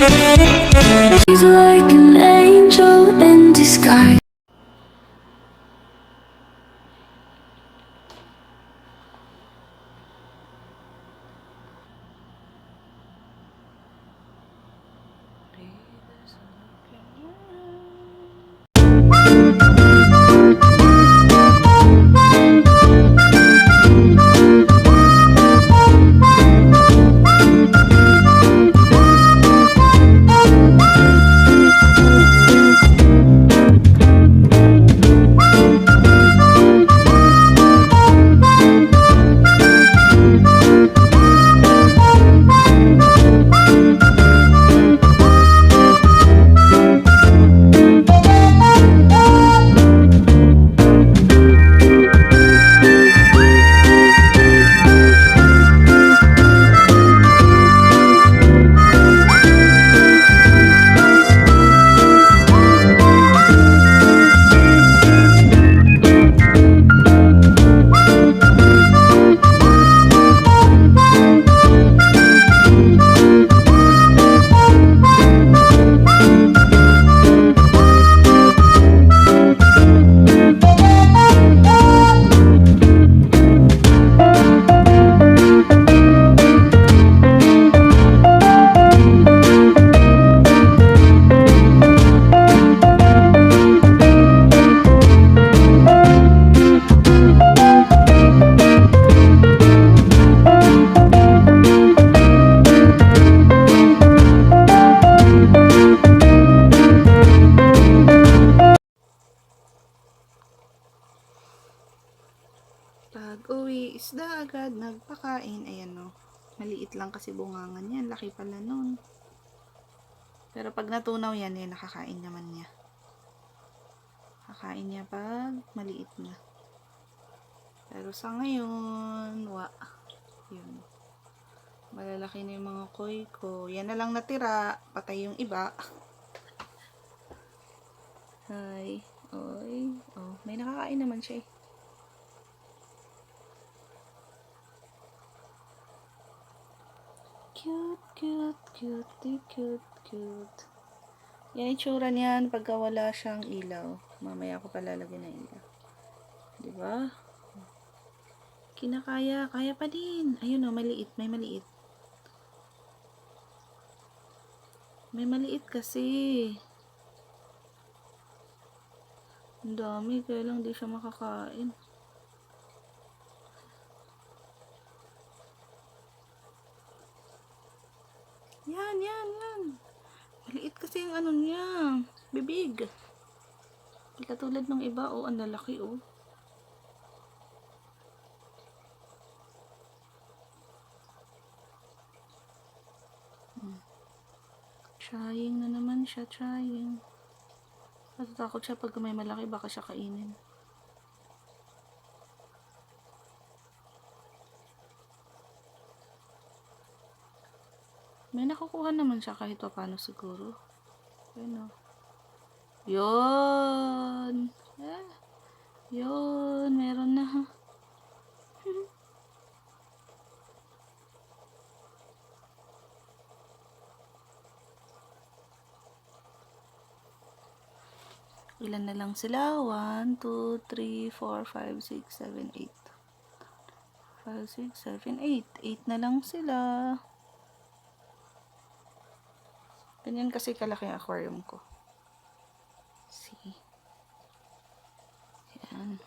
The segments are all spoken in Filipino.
She's like an angel in disguise. Pag uwi, isda agad, nagpakain. Ayan o. Maliit lang kasi bungangan yan. Laki pala nun. Pero pag natunaw yan, nakakain naman niya. Kakain niya pag maliit na. Pero sa ngayon, yun. Malalaki na yung mga koi ko. Yan na lang natira. Patay yung iba. Hi. Oy. Oh, may nakakain naman siya eh. Cute, cute, cute, cute, cute. Yan itsura niyan pagka wala siyang ilaw. Mamaya ko palalagyan ng ilaw. Diba? Kinakaya. Kaya pa din. Ayun o, maliit. May maliit. May maliit kasi. Ang dami. Kaya lang di siya makakain. Yan, yan, yan. Maliit kasi yung ano niya. Bibig. Hindi katulad ng iba. Oh, ang lalaki oh. Trying na naman siya. Trying. Natatakot siya pag may malaki. Baka siya kainin. May nakukuha naman siya kahit pa paano siguro. Ayun o. Yun. Yun. Meron na ha. Ilan na lang sila? 1, 2, 3, 4, 5, 6, 7, 8. 5, 6, 7, 8. 8 na lang sila. Ganyan kasi kalaki ang aquarium ko. See? Yan.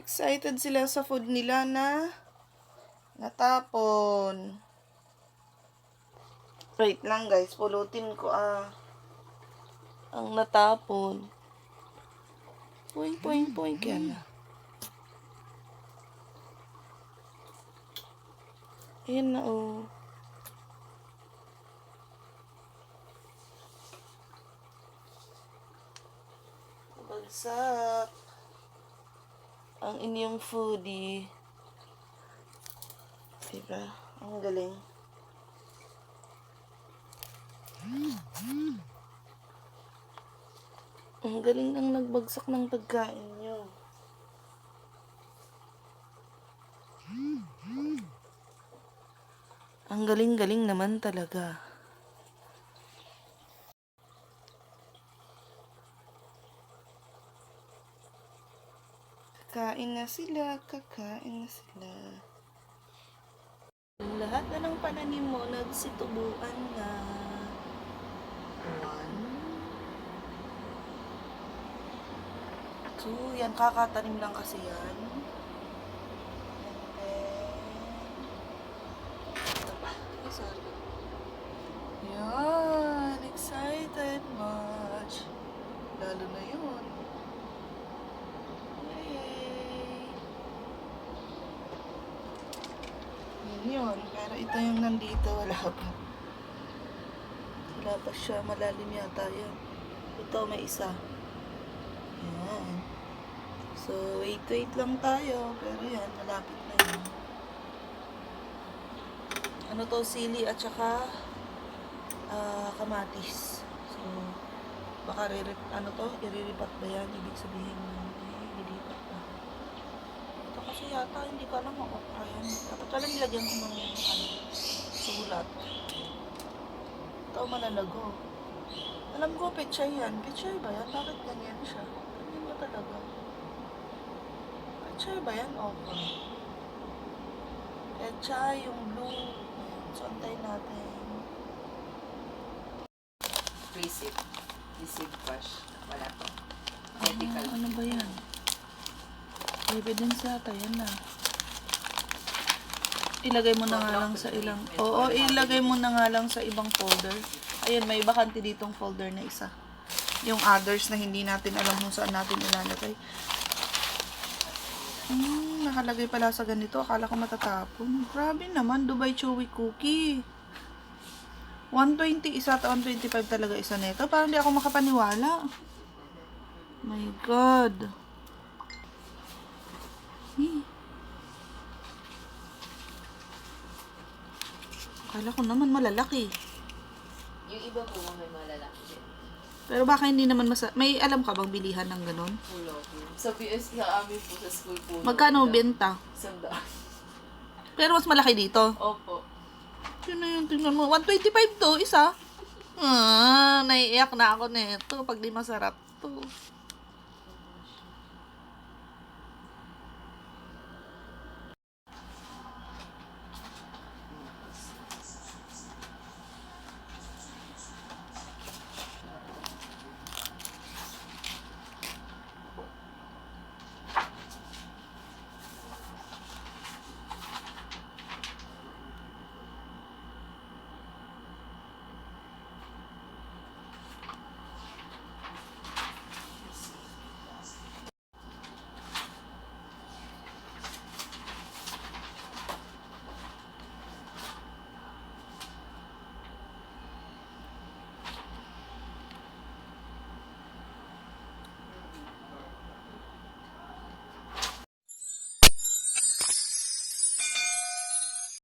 Excited sila sa food nila na natapon. Wait lang guys, pulutin ko ang natapon. Poing, poing, poing. Yan na. Ayan na oh. Bagsak. Ang inyong foodie. Diba? Ang galing. Ang galing ng nagbagsak ng pagkain nyo. Ang galing-galing naman talaga. Kakain na sila, kakain na sila. Lahat na ng pananim mo nagsitubuan na. 1, 2, yan kakatanim lang kasi yan. Sorry. Yan, excited much. Lalo na yun. Yay! Yun, pero ito yung nandito, wala pa. Wala pa siya, malalim yata yan. Ito, may isa. Yan. So, wait lang tayo. Pero yan, malapit na yun. Ano to, sili at saka kamatis. So, baka iriripat ba yan? Ibig sabihin ililipat ba? Ito kasi yata, hindi ko alam ako. Ayan. Dapat pala nilagyan ko ng sulat. Ito, malalago. Alam ko, pechay yan. Pechay ba yan? Bakit ganyan siya? Ganyan ba talaga? Pechay ba yan? Okay. Pechay, yung blue. So, antayin natin. Receipt cash. Wala to. Medical. Ano ba yan? Evidence yata, yan na. Ilagay mo na nga lang sa ilang... Oo, ilagay mo na nga lang sa ibang folder. Ayun, may bakante ditong folder na isa. Yung others na hindi natin alam kung saan natin ilalagay. Nakalagay pala sa ganito. Akala ko matatapon. Grabe naman, Dubai Chewy Cookie. 120 isa at 125 talaga isa nito. Parang hindi ako makapaniwala. My God. Akala ko naman malalaki. Yung iba po may malalaki din. Pero baka hindi naman may alam ka bang bilihan ng ganon? Pulo. Sa PS sa amin po sa school po. Magkano benta? 100. Pero mas malaki dito. Opo. Yun na yung tingnan mo. 125 to, isa. Naiiyak na ako nito pag di masarap to.